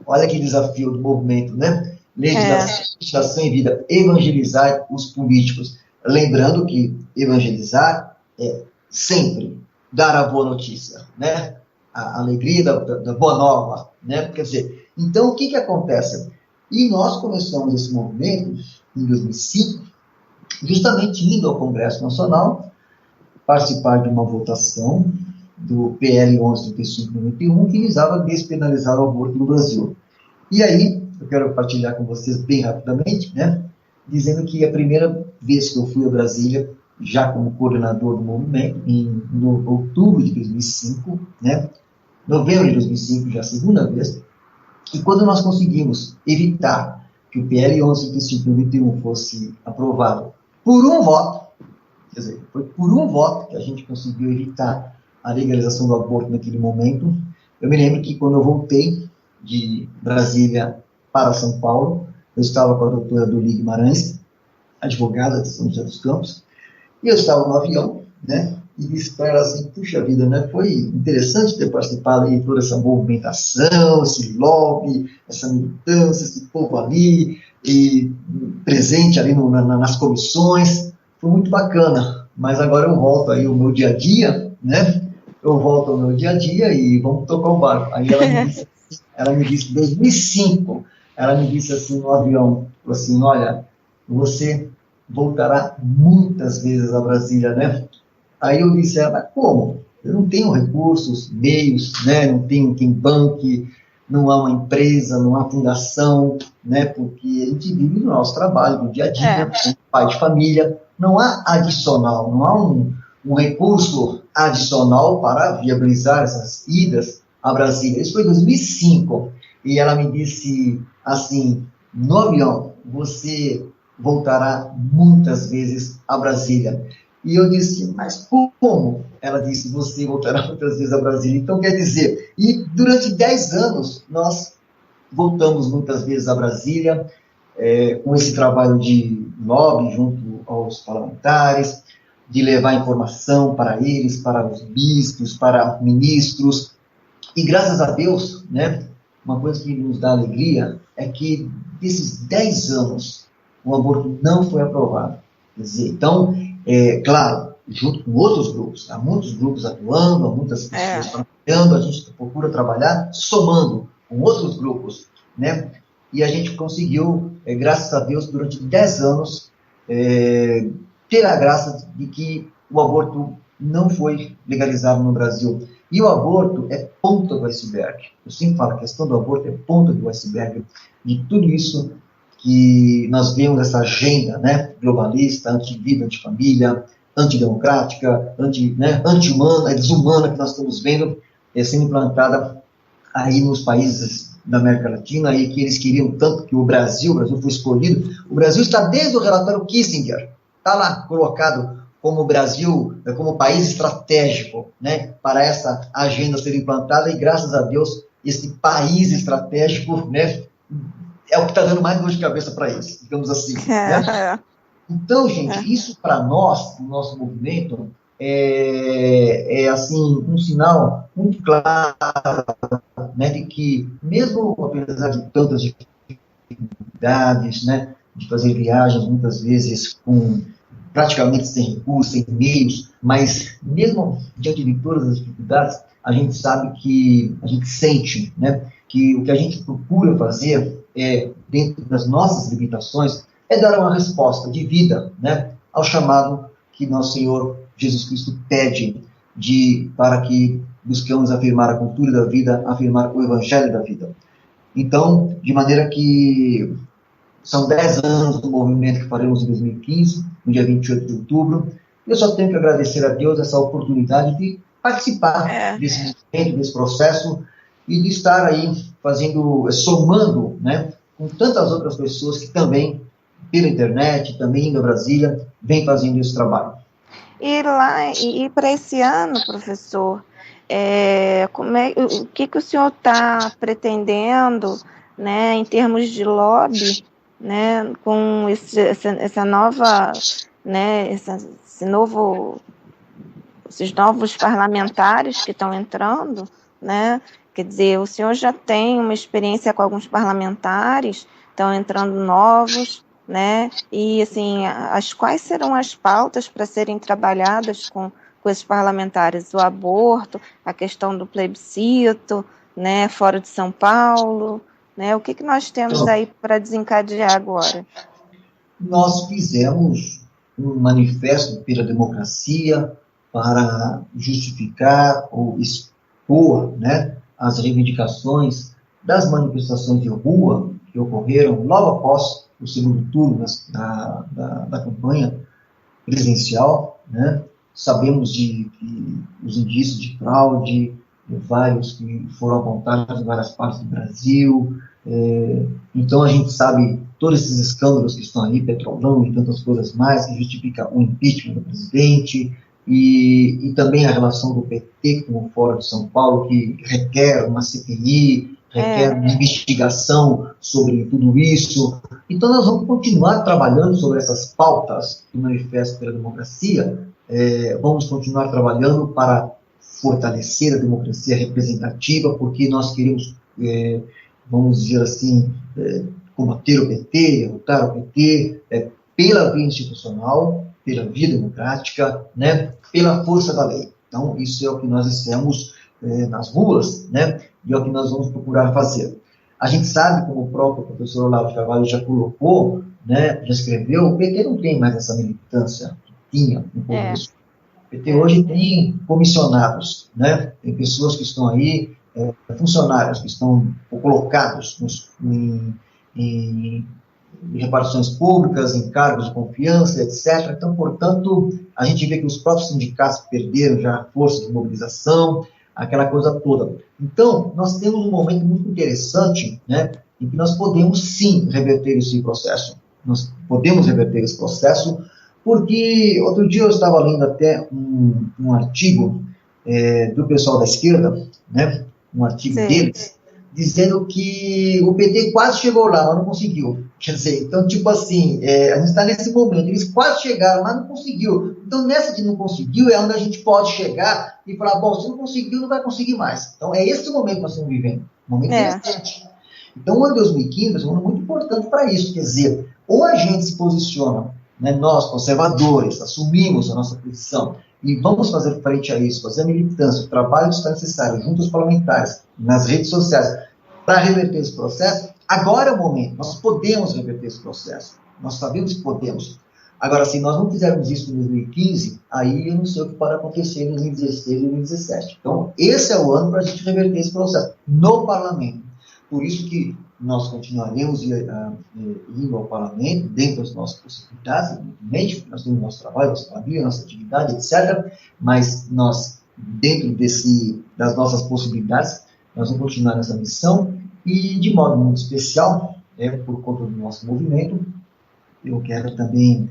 Olha que desafio do movimento, né? Legislação em vida, evangelizar os políticos. Lembrando que evangelizar é sempre dar a boa notícia, né? A alegria da boa nova, né? Quer dizer, então o que acontece? E nós começamos esse movimento em 2005, justamente indo ao Congresso Nacional, participar de uma votação do PL 1135/91, que visava despenalizar o aborto no Brasil. E aí, eu quero compartilhar com vocês bem rapidamente, né, dizendo que a primeira vez que eu fui a Brasília, já como coordenador do movimento, em outubro de 2005, né, novembro de 2005, já a segunda vez, e quando nós conseguimos evitar que o PL 1135/91 fosse aprovado por um voto, quer dizer, foi por um voto que a gente conseguiu evitar a legalização do aborto naquele momento. Eu me lembro que quando eu voltei de Brasília para São Paulo, eu estava com a doutora Duli Guimarães, advogada de São José dos Campos, e eu estava no avião, né, e disse para ela assim, puxa vida, né, foi interessante ter participado de toda essa movimentação, esse lobby, essa militância, esse povo ali, e presente ali nas comissões, foi muito bacana, mas agora eu volto aí ao meu dia a dia, né, eu volto ao meu dia a dia e vamos tocar o barco. Aí ela me disse, em 2005, ela me disse assim no avião, assim, olha, você voltará muitas vezes a Brasília, né? Aí eu disse a ela, como? Eu não tenho recursos, meios, né? Não tenho quem banque, não há uma empresa, não há fundação, né? Porque a gente vive no nosso trabalho, no dia a dia, como pai de família, não há adicional, não há um recurso adicional para viabilizar essas idas a Brasília. Isso foi em 2005, e ela me disse assim, no avião, você voltará muitas vezes a Brasília. E eu disse, mas como? Ela disse, você voltará muitas vezes a Brasília. Então, quer dizer, e durante 10 anos, nós voltamos muitas vezes a Brasília, com esse trabalho de lobby junto aos parlamentares, de levar informação para eles, para os bispos, para ministros. E graças a Deus, né, uma coisa que nos dá alegria é que desses 10 anos, o aborto não foi aprovado. Quer dizer, então, claro, junto com outros grupos, há muitos grupos atuando, há muitas pessoas trabalhando, a gente procura trabalhar somando com outros grupos, né? E a gente conseguiu, graças a Deus, durante 10 anos, ter a graça de que o aborto não foi legalizado no Brasil. E o aborto é ponta do iceberg. Eu sempre falo, a questão do aborto é ponta do iceberg de tudo isso que nós vemos, essa agenda, né, globalista, anti-vida, anti-família, antidemocrática, anti-humana, desumana que nós estamos vendo sendo implantada aí nos países da América Latina, e que eles queriam tanto que o Brasil foi escolhido. O Brasil está desde o relatório Kissinger, está lá colocado como o Brasil, como país estratégico, né, para essa agenda ser implantada, e graças a Deus, esse país estratégico, né, é o que está dando mais dor de cabeça para eles, digamos assim. Né? Então, gente, isso para nós, no nosso movimento, assim, um sinal muito claro, né, de que, mesmo apesar de tantas dificuldades, né, de fazer viagens muitas vezes com praticamente sem recursos, sem meios, mas mesmo diante de todas as dificuldades, a gente sabe que, a gente sente, né, que o que a gente procura fazer dentro das nossas limitações, é dar uma resposta de vida, né, ao chamado que nosso Senhor Jesus Cristo pede para que buscamos afirmar a cultura da vida, afirmar o evangelho da vida. Então, de maneira que são 10 anos do movimento que faremos em 2015, no dia 28 de outubro. Eu só tenho que agradecer a Deus essa oportunidade de participar desse movimento, desse processo, e de estar aí somando, né, com tantas outras pessoas que também, pela internet, também indo a Brasília, vem fazendo esse trabalho. E para esse ano, professor, o que o senhor está pretendendo, né, em termos de lobby, né, com essa nova, né, esses novos parlamentares que estão entrando, né? Quer dizer, o senhor já tem uma experiência com alguns parlamentares, estão entrando novos, né? E, assim, quais serão as pautas para serem trabalhadas com esses parlamentares? O aborto, a questão do plebiscito, né? Fora de São Paulo, né? O que nós temos aí para desencadear agora? Nós fizemos um manifesto pela democracia para justificar ou expor, né, as reivindicações das manifestações de rua que ocorreram logo após o segundo turno da campanha presidencial, né? Sabemos de os indícios de fraude, vários que foram apontados em várias partes do Brasil. Então a gente sabe todos esses escândalos que estão aí, Petrolão e tantas coisas mais, que justifica o impeachment do presidente, e também a relação do PT com o Fórum de São Paulo, que requer uma CPI, requer uma investigação sobre tudo isso. Então, nós vamos continuar trabalhando sobre essas pautas do Manifesto pela Democracia, vamos continuar trabalhando para fortalecer a democracia representativa, porque nós queremos, vamos dizer assim, combater o PT, derrotar o PT, pela via institucional, pela via democrática, né, pela força da lei. Então, isso é o que nós estamos nas ruas, né, e é o que nós vamos procurar fazer. A gente sabe, como o próprio professor Olavo de Carvalho já colocou, né, já escreveu, o PT não tem mais essa militância que tinha no começo. O PT hoje tem comissionados, né, tem pessoas que estão aí, funcionários que estão colocados em repartições públicas, em cargos de confiança, etc. Então, portanto, a gente vê que os próprios sindicatos perderam já a força de mobilização, aquela coisa toda. Então, nós temos um momento muito interessante, né, em que nós podemos, sim, reverter esse processo. Nós podemos reverter esse processo, porque outro dia eu estava lendo até um artigo do pessoal da esquerda, né, um artigo deles, dizendo que o PT quase chegou lá, mas não conseguiu. Quer dizer, então, tipo assim, a gente está nesse momento, eles quase chegaram, mas não conseguiu. Então, nessa de não conseguiu, é onde a gente pode chegar e falar, bom, se não conseguiu, não vai conseguir mais. Então, é esse momento que nós estamos vivendo, um momento interessante. Então, o ano de 2015 é um ano muito importante para isso, quer dizer, ou a gente se posiciona, né, nós, conservadores, assumimos a nossa posição, e vamos fazer frente a isso, fazer a militância, o trabalho que está necessário, junto aos parlamentares, nas redes sociais, para reverter esse processo. Agora é o momento, nós podemos reverter esse processo, nós sabemos que podemos. Agora, se nós não fizermos isso em 2015, aí eu não sei o que pode acontecer em 2016 e 2017. Então, esse é o ano para a gente reverter esse processo, no parlamento. Por isso que nós continuaremos indo ao parlamento, dentro das nossas possibilidades, evidentemente, porque nós temos nosso trabalho, nossa família, nossa atividade, etc. Mas nós, dentro das nossas possibilidades, nós vamos continuar nessa missão e, de modo muito especial, por conta do nosso movimento, eu quero também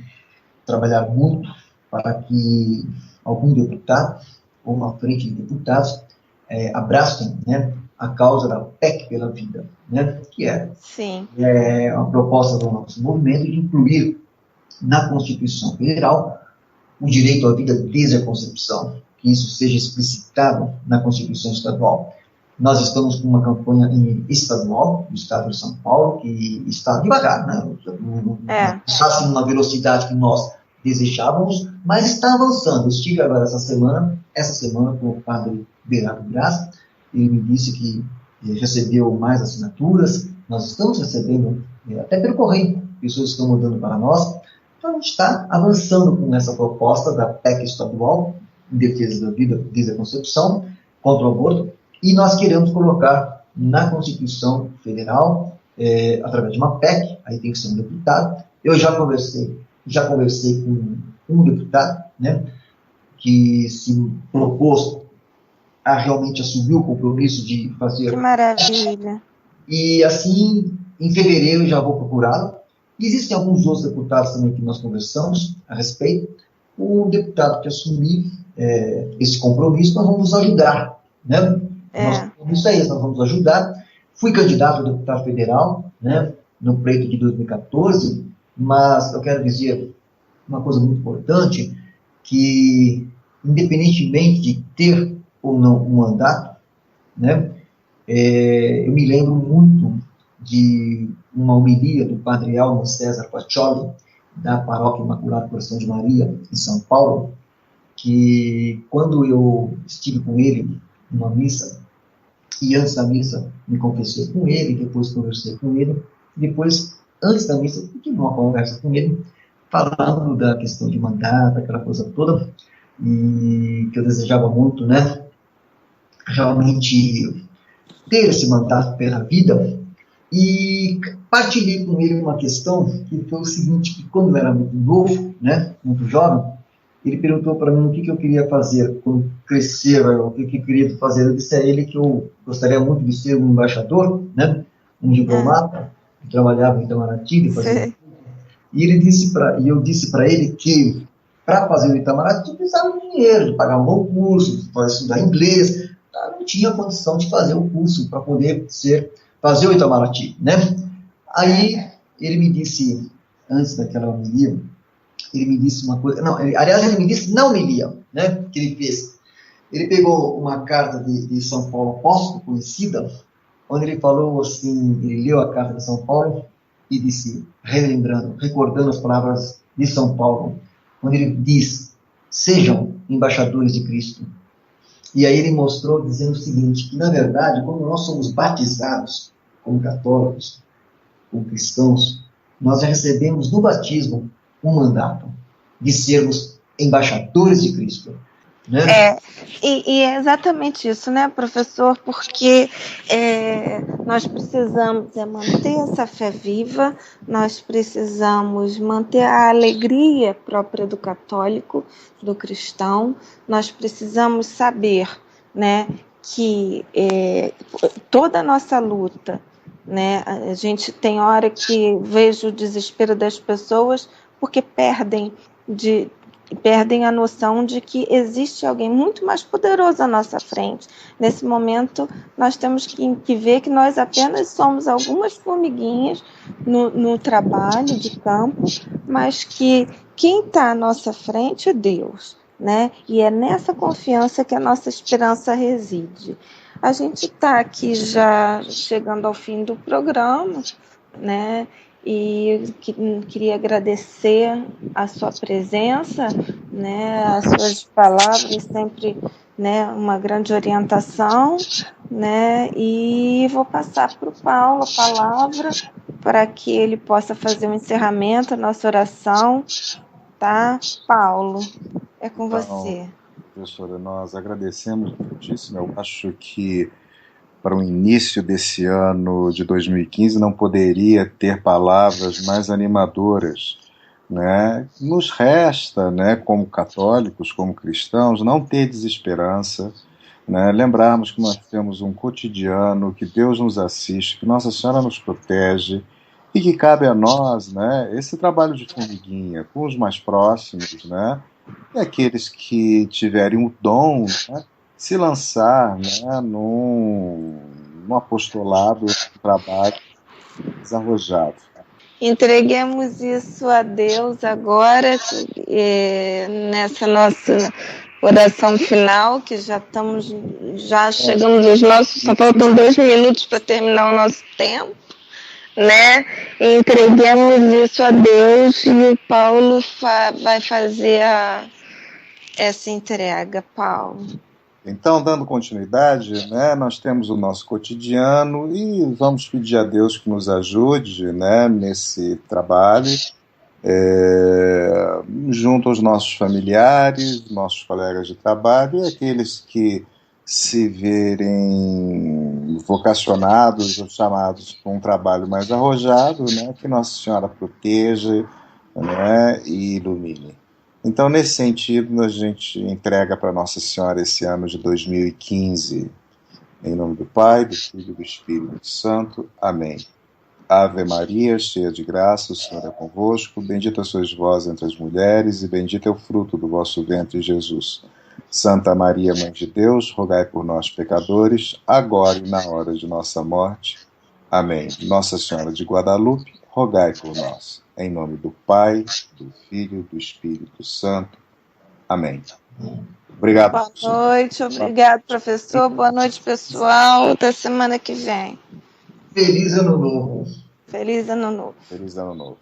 trabalhar muito para que algum deputado ou uma frente de deputados abracem, né, a causa da PEC pela vida, né, que é uma proposta do nosso movimento de incluir na Constituição Federal o direito à vida desde a concepção, que isso seja explicitado na Constituição Estadual. Nós estamos com uma campanha estadual, do Estado de São Paulo, que está devagar, né? Não está assim numa velocidade que nós desejávamos, mas está avançando. Eu estive agora essa semana com o padre Berardo Graça, ele me disse que recebeu mais assinaturas, nós estamos recebendo, até pelo correio, pessoas estão mandando para nós. Então a gente está avançando com essa proposta da PEC estadual, em defesa da vida desde a concepção, contra o aborto, e nós queremos colocar na Constituição Federal, através de uma PEC, aí tem que ser um deputado. Eu já conversei com um deputado, né, que se propôs a realmente assumir o compromisso de fazer... Que maravilha! E assim, em fevereiro já vou procurá-lo. Existem alguns outros deputados também que nós conversamos a respeito. O deputado que assumir esse compromisso, nós vamos ajudar, né? Nosso compromisso é esse, nós vamos ajudar. Fui candidato a deputado federal, né, no pleito de 2014, mas eu quero dizer uma coisa muito importante, que independentemente de ter ou não um mandato, né, eu me lembro muito de uma homilia do padre Almo César Pacioli, da Paróquia Imaculado Coração de Maria, em São Paulo, que quando eu estive com ele numa missa, e antes da missa me confessei com ele, depois conversei com ele, depois, antes da missa, tive uma conversa com ele, falando da questão de mandato, aquela coisa toda, e que eu desejava muito, né, realmente ter esse mandato pela vida, e partilhei com ele uma questão que foi o seguinte, que quando eu era muito novo, né, muito jovem, ele perguntou para mim o que eu queria fazer quando crescer, o que eu queria fazer. Eu disse a ele que eu gostaria muito de ser um embaixador, né, um diplomata, que trabalhava em Itamaraty. E eu disse para ele que para fazer o Itamaraty eu precisava de dinheiro, de pagar um bom curso, de estudar inglês. não tinha condição de fazer o curso para poder fazer o Itamaraty, né? Aí ele me disse, antes daquela homilia, ele me disse uma coisa, não, aliás, ele me disse na homilia, né, que ele fez. Ele pegou uma carta de São Paulo Apóstolo, conhecida, onde ele falou assim, ele leu a carta de São Paulo e disse, relembrando, recordando as palavras de São Paulo, onde ele diz, sejam embaixadores de Cristo. E aí ele mostrou dizendo o seguinte, que na verdade, quando nós somos batizados como católicos, como cristãos, nós já recebemos no batismo um mandato de sermos embaixadores de Cristo. Né? E é exatamente isso, né, professor? Porque nós precisamos manter essa fé viva, nós precisamos manter a alegria própria do católico, do cristão, nós precisamos saber, né, que toda a nossa luta, né, a gente tem hora que vejo o desespero das pessoas porque perdem a noção de que existe alguém muito mais poderoso à nossa frente. Nesse momento, nós temos que ver que nós apenas somos algumas formiguinhas no trabalho de campo, mas que quem está à nossa frente é Deus, né? E é nessa confiança que a nossa esperança reside. A gente está aqui já chegando ao fim do programa, né? E queria agradecer a sua presença, né, as suas palavras, sempre, né, uma grande orientação, né, e vou passar para o Paulo a palavra para que ele possa fazer um encerramento, a nossa oração, tá? Paulo, é com você. Professora, nós agradecemos muitíssimo. Eu acho que para o início desse ano de 2015 não poderia ter palavras mais animadoras, né? Nos resta, né, como católicos, como cristãos, não ter desesperança, né? Lembrarmos que nós temos um cotidiano, que Deus nos assiste, que Nossa Senhora nos protege e que cabe a nós, né, esse trabalho de formiguinha com os mais próximos, né, e aqueles que tiverem o dom, né, se lançar, né, num apostolado, um trabalho desarrojado. Entreguemos isso a Deus agora, nessa nossa oração final, que já chegamos aos nossos, só faltam 2 minutos para terminar o nosso tempo, né? Entreguemos isso a Deus e o Paulo vai fazer essa entrega, Paulo. Então, dando continuidade, né, nós temos o nosso cotidiano e vamos pedir a Deus que nos ajude, né, nesse trabalho, junto aos nossos familiares, nossos colegas de trabalho e aqueles que se verem vocacionados ou chamados para um trabalho mais arrojado, né, que Nossa Senhora proteja, né, e ilumine. Então, nesse sentido, a gente entrega para Nossa Senhora esse ano de 2015. Em nome do Pai, do Filho e do Espírito Santo. Amém. Ave Maria, cheia de graça, o Senhor é convosco. Bendita sois vós entre as mulheres, e bendito é o fruto do vosso ventre, Jesus. Santa Maria, Mãe de Deus, rogai por nós, pecadores, agora e na hora de nossa morte. Amém. Nossa Senhora de Guadalupe, rogai por nós. Em nome do Pai, do Filho e do Espírito Santo. Amém. Obrigado. Boa noite, obrigado, professor. Boa noite, pessoal. Até semana que vem. Feliz Ano Novo. Feliz Ano Novo. Feliz Ano Novo.